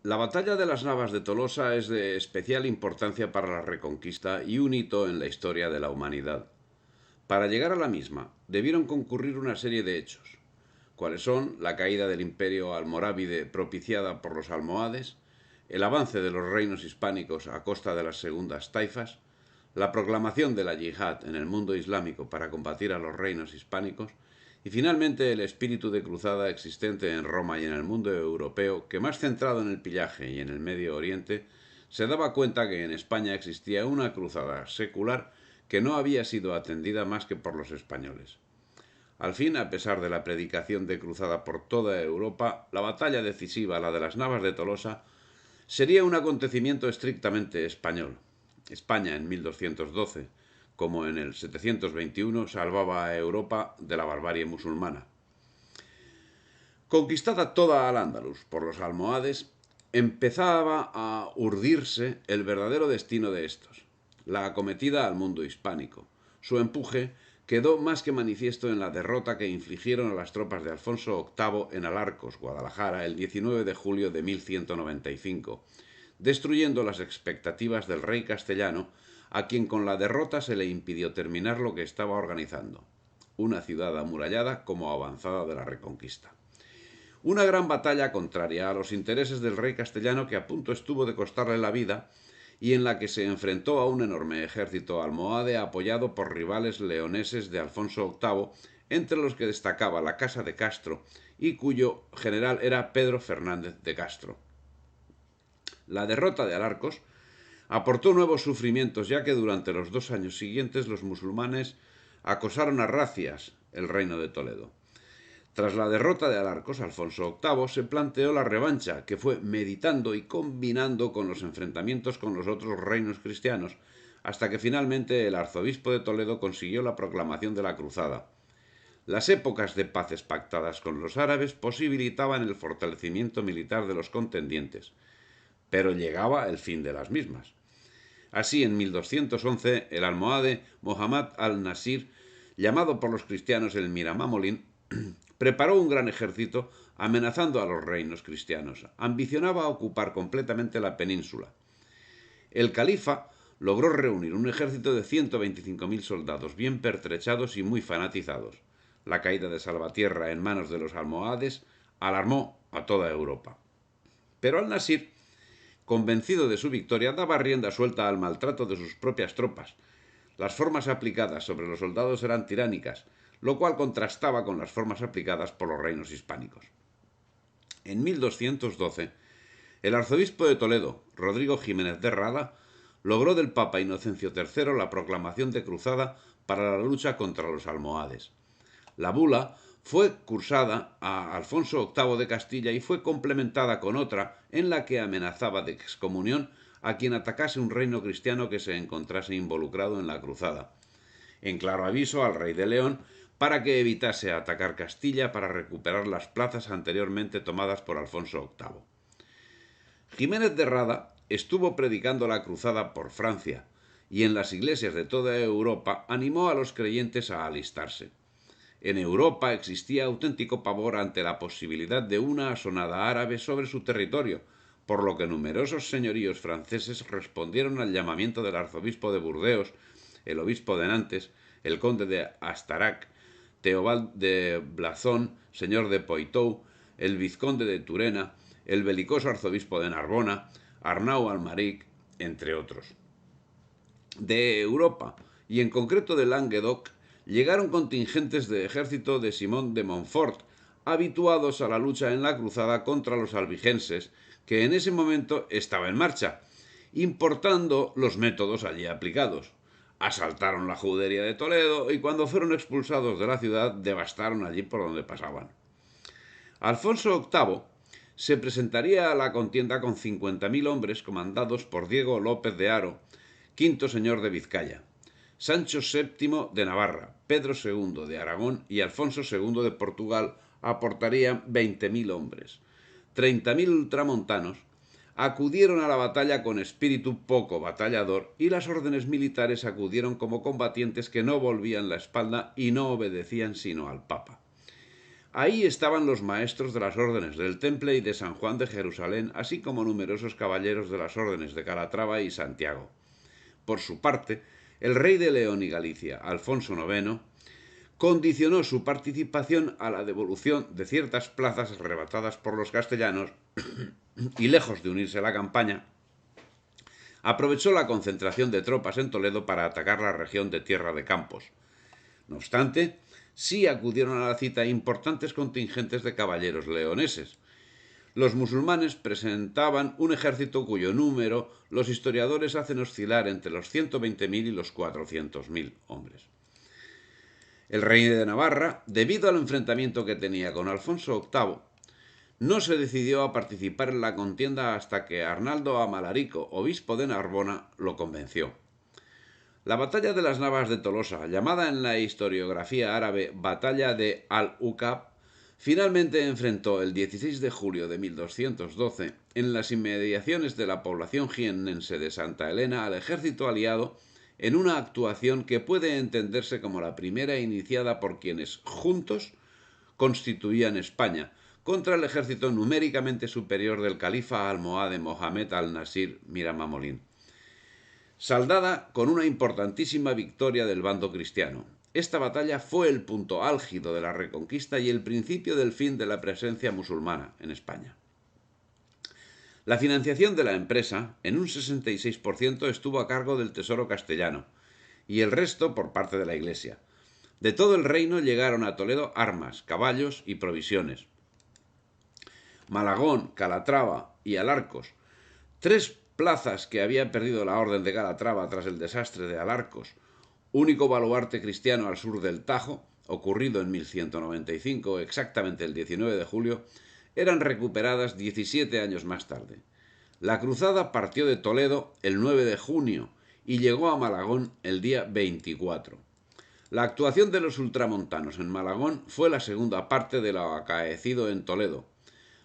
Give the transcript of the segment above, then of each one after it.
La batalla de las Navas de Tolosa es de especial importancia para la Reconquista y un hito en la historia de la humanidad. Para llegar a la misma, debieron concurrir una serie de hechos, cuáles son la caída del imperio almorávide propiciada por los almohades, el avance de los reinos hispánicos a costa de las segundas taifas, la proclamación de la yihad en el mundo islámico para combatir a los reinos hispánicos y finalmente el espíritu de cruzada existente en Roma y en el mundo europeo, que más centrado en el pillaje y en el Medio Oriente, se daba cuenta que en España existía una cruzada secular que no había sido atendida más que por los españoles. Al fin, a pesar de la predicación de cruzada por toda Europa, la batalla decisiva, la de las Navas de Tolosa, sería un acontecimiento estrictamente español. España en 1212, como en el 721, salvaba a Europa de la barbarie musulmana. Conquistada toda Al-Ándalus por los almohades, empezaba a urdirse el verdadero destino de estos, la acometida al mundo hispánico. Su empuje quedó más que manifiesto en la derrota que infligieron a las tropas de Alfonso VIII en Alarcos, Guadalajara, el 19 de julio de 1195, destruyendo las expectativas del rey castellano, a quien con la derrota se le impidió terminar lo que estaba organizando, una ciudad amurallada como avanzada de la Reconquista. Una gran batalla contraria a los intereses del rey castellano, que a punto estuvo de costarle la vida y en la que se enfrentó a un enorme ejército almohade apoyado por rivales leoneses de Alfonso VIII, entre los que destacaba la Casa de Castro y cuyo general era Pedro Fernández de Castro. La derrota de Alarcos aportó nuevos sufrimientos, ya que durante los 2 años siguientes los musulmanes acosaron a racias el reino de Toledo. Tras la derrota de Alarcos, Alfonso VIII se planteó la revancha, que fue meditando y combinando con los enfrentamientos con los otros reinos cristianos, hasta que finalmente el arzobispo de Toledo consiguió la proclamación de la cruzada. Las épocas de paces pactadas con los árabes posibilitaban el fortalecimiento militar de los contendientes, pero llegaba el fin de las mismas. Así, en 1211, el almohade Mohammad al-Nasir, llamado por los cristianos el Miramamolín, preparó un gran ejército amenazando a los reinos cristianos. Ambicionaba ocupar completamente la península. El califa logró reunir un ejército de 125.000 soldados bien pertrechados y muy fanatizados. La caída de Salvatierra en manos de los almohades alarmó a toda Europa. Pero al-Nasir, convencido de su victoria, daba rienda suelta al maltrato de sus propias tropas. Las formas aplicadas sobre los soldados eran tiránicas, lo cual contrastaba con las formas aplicadas por los reinos hispánicos. En 1212, el arzobispo de Toledo, Rodrigo Jiménez de Rada, logró del Papa Inocencio III la proclamación de cruzada para la lucha contra los almohades. La bula fue cursada a Alfonso VIII de Castilla y fue complementada con otra en la que amenazaba de excomunión a quien atacase un reino cristiano que se encontrase involucrado en la cruzada, en claro aviso al rey de León para que evitase atacar Castilla para recuperar las plazas anteriormente tomadas por Alfonso VIII. Jiménez de Rada estuvo predicando la cruzada por Francia y en las iglesias de toda Europa animó a los creyentes a alistarse. En Europa existía auténtico pavor ante la posibilidad de una asonada árabe sobre su territorio, por lo que numerosos señoríos franceses respondieron al llamamiento del arzobispo de Burdeos, el obispo de Nantes, el conde de Astarac, Teobald de Blazón, señor de Poitou, el vizconde de Turena, el belicoso arzobispo de Narbona, Arnau Almaric, entre otros. De Europa, y en concreto de Languedoc, llegaron contingentes de ejército de Simón de Montfort, habituados a la lucha en la cruzada contra los albigenses, que en ese momento estaba en marcha, importando los métodos allí aplicados. Asaltaron la judería de Toledo y cuando fueron expulsados de la ciudad devastaron allí por donde pasaban. Alfonso VIII se presentaría a la contienda con 50.000 hombres comandados por Diego López de Haro, quinto señor de Vizcaya, Sancho VII de Navarra, Pedro II de Aragón y Alfonso II de Portugal aportarían 20.000 hombres. 30.000 ultramontanos acudieron a la batalla con espíritu poco batallador y las órdenes militares acudieron como combatientes que no volvían la espalda y no obedecían sino al Papa. Ahí estaban los maestros de las órdenes del Temple y de San Juan de Jerusalén, así como numerosos caballeros de las órdenes de Calatrava y Santiago. Por su parte, el rey de León y Galicia, Alfonso IX, condicionó su participación a la devolución de ciertas plazas arrebatadas por los castellanos y, lejos de unirse a la campaña, aprovechó la concentración de tropas en Toledo para atacar la región de Tierra de Campos. No obstante, sí acudieron a la cita importantes contingentes de caballeros leoneses. Los musulmanes presentaban un ejército cuyo número los historiadores hacen oscilar entre los 120.000 y los 400.000 hombres. El rey de Navarra, debido al enfrentamiento que tenía con Alfonso VIII, no se decidió a participar en la contienda hasta que Arnaldo Amalarico, obispo de Narbona, lo convenció. La batalla de las Navas de Tolosa, llamada en la historiografía árabe Batalla de Al-Uqab, finalmente enfrentó el 16 de julio de 1212 en las inmediaciones de la población jiennense de Santa Elena al ejército aliado en una actuación que puede entenderse como la primera iniciada por quienes juntos constituían España contra el ejército numéricamente superior del califa almohade Mohamed al-Nasir Miramamolín, saldada con una importantísima victoria del bando cristiano. Esta batalla fue el punto álgido de la Reconquista y el principio del fin de la presencia musulmana en España. La financiación de la empresa, en un 66%, estuvo a cargo del Tesoro castellano y el resto por parte de la Iglesia. De todo el reino llegaron a Toledo armas, caballos y provisiones. Malagón, Calatrava y Alarcos, tres plazas que había perdido la orden de Calatrava tras el desastre de Alarcos, único baluarte cristiano al sur del Tajo, ocurrido en 1195, exactamente el 19 de julio, eran recuperadas 17 años más tarde. La cruzada partió de Toledo el 9 de junio y llegó a Malagón el día 24. La actuación de los ultramontanos en Malagón fue la segunda parte de lo acaecido en Toledo.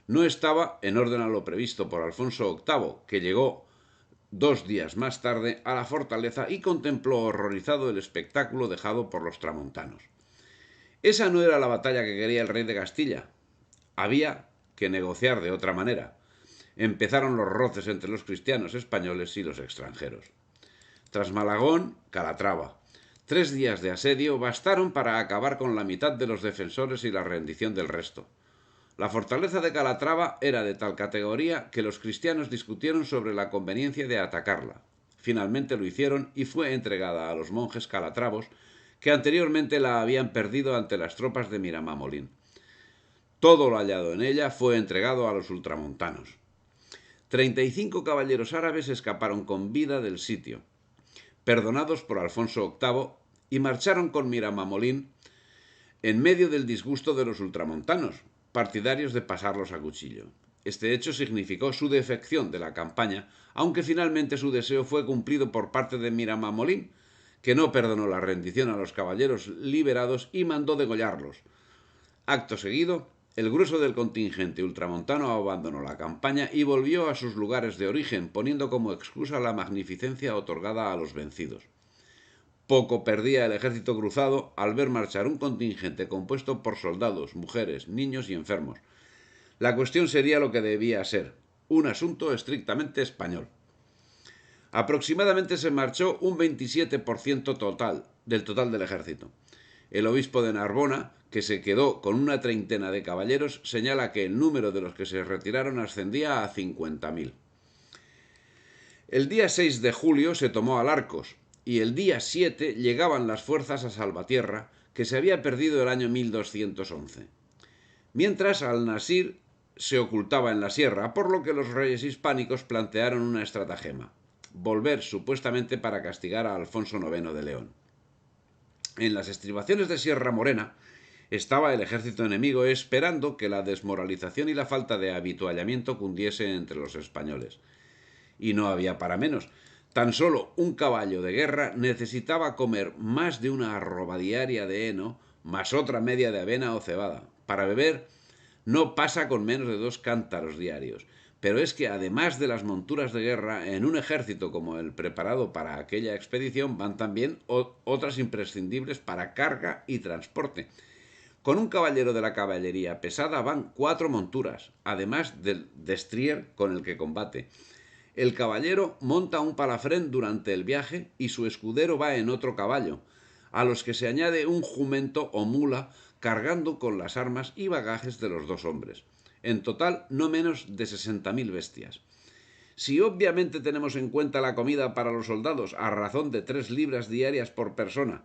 No estaba en orden a lo previsto por Alfonso VIII, que llegó 2 días más tarde a la fortaleza y contempló horrorizado el espectáculo dejado por los tramontanos. Esa no era la batalla que quería el rey de Castilla. Había que negociar de otra manera. Empezaron los roces entre los cristianos españoles y los extranjeros. Tras Malagón, Calatrava. 3 días de asedio bastaron para acabar con la mitad de los defensores y la rendición del resto. La fortaleza de Calatrava era de tal categoría que los cristianos discutieron sobre la conveniencia de atacarla. Finalmente lo hicieron y fue entregada a los monjes calatravos que anteriormente la habían perdido ante las tropas de Miramamolín. Todo lo hallado en ella fue entregado a los ultramontanos. 35 caballeros árabes escaparon con vida del sitio, perdonados por Alfonso VIII, y marcharon con Miramamolín en medio del disgusto de los ultramontanos, partidarios de pasarlos a cuchillo. Este hecho significó su defección de la campaña, aunque finalmente su deseo fue cumplido por parte de Miramamolín, que no perdonó la rendición a los caballeros liberados y mandó degollarlos. Acto seguido, el grueso del contingente ultramontano abandonó la campaña y volvió a sus lugares de origen, poniendo como excusa la magnificencia otorgada a los vencidos. Poco perdía el ejército cruzado al ver marchar un contingente compuesto por soldados, mujeres, niños y enfermos. La cuestión sería lo que debía ser, un asunto estrictamente español. Aproximadamente se marchó un 27% del total del ejército. El obispo de Narbona, que se quedó con una treintena de caballeros, señala que el número de los que se retiraron ascendía a 50.000. El día 6 de julio se tomó Alarcos, y el día 7 llegaban las fuerzas a Salvatierra, que se había perdido el año 1211. Mientras al-Nasir se ocultaba en la sierra, por lo que los reyes hispánicos plantearon una estratagema: volver supuestamente para castigar a Alfonso IX de León. En las estribaciones de Sierra Morena estaba el ejército enemigo esperando que la desmoralización y la falta de habituallamiento cundiese entre los españoles. Y no había para menos. Tan solo un caballo de guerra necesitaba comer más de una arroba diaria de heno, más otra media de avena o cebada. Para beber no pasa con menos de 2 cántaros diarios. Pero es que además de las monturas de guerra, en un ejército como el preparado para aquella expedición van también otras imprescindibles para carga y transporte. Con un caballero de la caballería pesada van 4 monturas, además del destrier con el que combate. El caballero monta un palafrén durante el viaje y su escudero va en otro caballo, a los que se añade un jumento o mula cargando con las armas y bagajes de los 2 hombres. En total, no menos de 60.000 bestias. Si obviamente tenemos en cuenta la comida para los soldados a razón de 3 libras diarias por persona,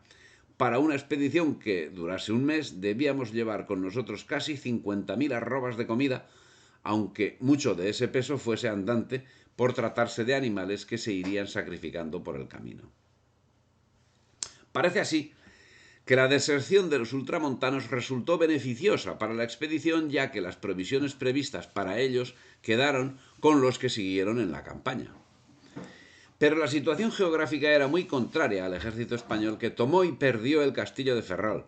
para una expedición que durase un mes debíamos llevar con nosotros casi 50.000 arrobas de comida, aunque mucho de ese peso fuese andante por tratarse de animales que se irían sacrificando por el camino. Parece así que la deserción de los ultramontanos resultó beneficiosa para la expedición, ya que las provisiones previstas para ellos quedaron con los que siguieron en la campaña. Pero la situación geográfica era muy contraria al ejército español, que tomó y perdió el castillo de Ferrol.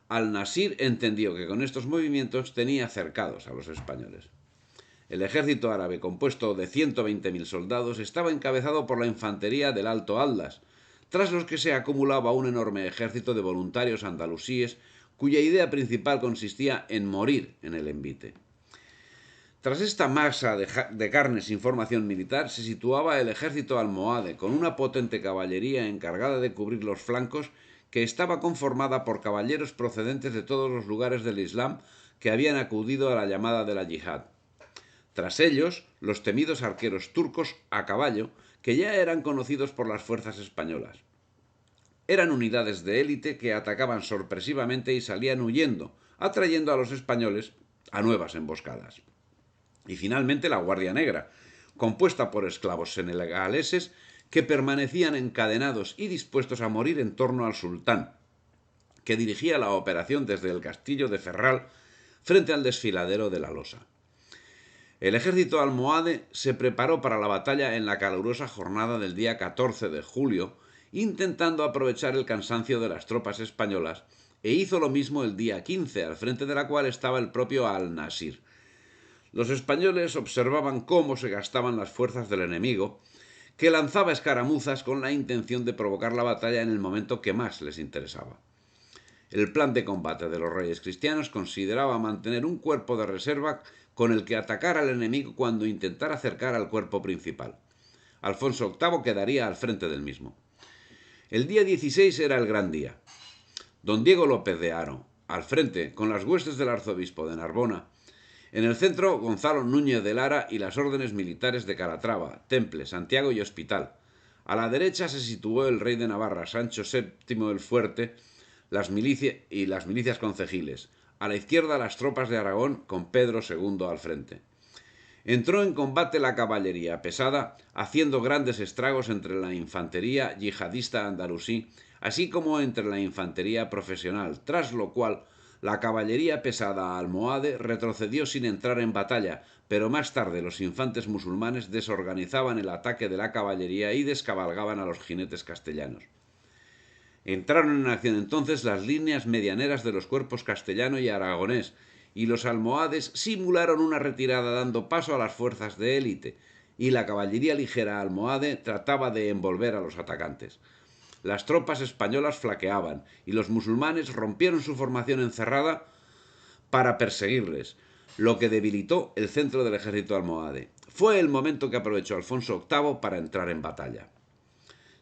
Al-Nasir entendió que con estos movimientos tenía cercados a los españoles. El ejército árabe, compuesto de 120.000 soldados, estaba encabezado por la infantería del Alto Atlas, tras los que se acumulaba un enorme ejército de voluntarios andalusíes, cuya idea principal consistía en morir en el envite. Tras esta masa de carne sin formación militar se situaba el ejército almohade, con una potente caballería encargada de cubrir los flancos, que estaba conformada por caballeros procedentes de todos los lugares del Islam que habían acudido a la llamada de la yihad. Tras ellos, los temidos arqueros turcos a caballo, que ya eran conocidos por las fuerzas españolas. Eran unidades de élite que atacaban sorpresivamente y salían huyendo, atrayendo a los españoles a nuevas emboscadas. Y finalmente la Guardia Negra, compuesta por esclavos senegaleses que permanecían encadenados y dispuestos a morir en torno al sultán, que dirigía la operación desde el castillo de Ferral frente al desfiladero de la Losa. El ejército almohade se preparó para la batalla en la calurosa jornada del día 14 de julio, intentando aprovechar el cansancio de las tropas españolas, e hizo lo mismo el día 15, al frente de la cual estaba el propio Al-Nasir. Los españoles observaban cómo se gastaban las fuerzas del enemigo, que lanzaba escaramuzas con la intención de provocar la batalla en el momento que más les interesaba. El plan de combate de los reyes cristianos consideraba mantener un cuerpo de reserva con el que atacar al enemigo cuando intentara acercar al cuerpo principal. Alfonso VIII quedaría al frente del mismo. El día 16 era el gran día. Don Diego López de Haro, al frente, con las huestes del arzobispo de Narbona. En el centro, Gonzalo Núñez de Lara y las órdenes militares de Calatrava, Temple, Santiago y Hospital. A la derecha se situó el rey de Navarra, Sancho VII el Fuerte, las milicias concejiles. A la izquierda, las tropas de Aragón, con Pedro II al frente. Entró en combate la caballería pesada, haciendo grandes estragos entre la infantería yihadista andalusí, así como entre la infantería profesional, tras lo cual la caballería pesada almohade retrocedió sin entrar en batalla, pero más tarde los infantes musulmanes desorganizaban el ataque de la caballería y descabalgaban a los jinetes castellanos. Entraron en acción entonces las líneas medianeras de los cuerpos castellano y aragonés, y los almohades simularon una retirada dando paso a las fuerzas de élite, y la caballería ligera almohade trataba de envolver a los atacantes. Las tropas españolas flaqueaban, y los musulmanes rompieron su formación encerrada para perseguirles, lo que debilitó el centro del ejército almohade. Fue el momento que aprovechó Alfonso VIII para entrar en batalla.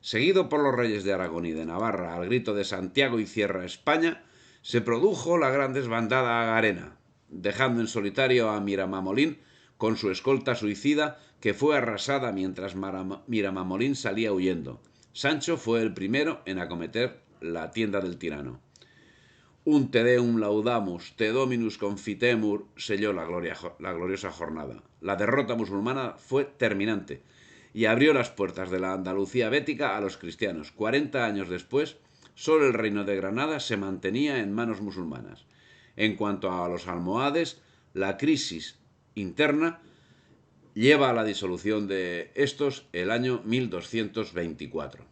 Seguido por los reyes de Aragón y de Navarra, al grito de Santiago y cierra España, se produjo la gran desbandada agarena, dejando en solitario a Miramamolín con su escolta suicida, que fue arrasada mientras Miramamolín salía huyendo. Sancho fue el primero en acometer la tienda del tirano. Un te deum laudamus, te dominus confitemur selló la gloriosa jornada. La derrota musulmana fue terminante y abrió las puertas de la Andalucía bética a los cristianos. 40 años después, solo el reino de Granada se mantenía en manos musulmanas. En cuanto a los almohades, la crisis interna lleva a la disolución de estos el año 1224.